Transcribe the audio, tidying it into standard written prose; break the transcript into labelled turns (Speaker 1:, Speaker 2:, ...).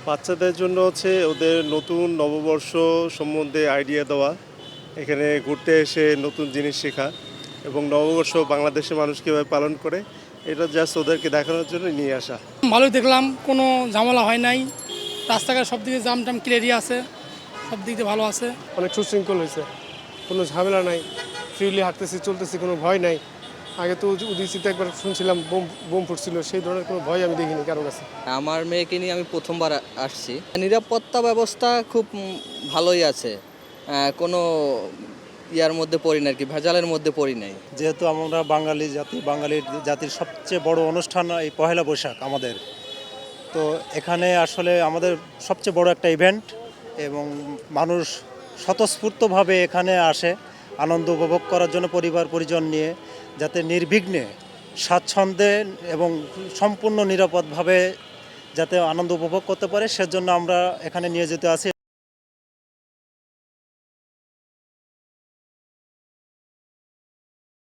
Speaker 1: বাচ্চাদের জন্য হচ্ছে ওদের নতুন নববর্ষ সম্বন্ধে আইডিয়া দেওয়া, এখানে ঘুরতে এসে নতুন জিনিস শেখা এবং নববর্ষ বাংলাদেশের মানুষ কীভাবে পালন করে এটা জাস্ট ওদেরকে দেখানোর জন্য নিয়ে আসা।
Speaker 2: ভালোই দেখলাম, কোনো ঝামেলা হয় নাই, রাস্তাঘাট সব দিকে জাম টাম ক্লিয়ারই আছে, সব দিক দিয়ে ভালো আছে।
Speaker 3: অনেক সুশৃঙ্খল হয়েছে, কোনো ঝামেলা নাই, ফ্রিলি হাঁটতেছি চলতেছি, কোনো ভয় নাই। আগে তো উদয়চিতে একবার শুনছিলাম বোম বোম ফুটছিল, সেই ধরনের কোনো ভয় আমি দেখিনি কারো কাছে।
Speaker 4: আমার মেয়েকে নিয়ে আমি প্রথমবার আসছি। নিরাপত্তা ব্যবস্থা খুব ভালোই আছে, কোনো ইয়ার মধ্যে পড়ি না আর কি, ভেজালের মধ্যে পড়ি নাই।
Speaker 5: যেহেতু আমরা বাঙালি জাতি, বাঙালির জাতির সবচেয়ে বড় অনুষ্ঠান এই পহেলা বৈশাখ আমাদের, তো এখানে আসলে আমাদের সবচেয়ে বড় একটা ইভেন্ট এবং মানুষ স্বতঃস্ফূর্তভাবে এখানে আসে আনন্দ উপভোগ করার জন্য পরিবার পরিজন নিয়ে, যাতে নির্বিঘ্নে স্বাচ্ছন্দ্যে এবং সম্পূর্ণ নিরাপদভাবে যাতে আনন্দ উপভোগ করতে পারে সেজন্য আমরা এখানে নিয়োজিত আছি।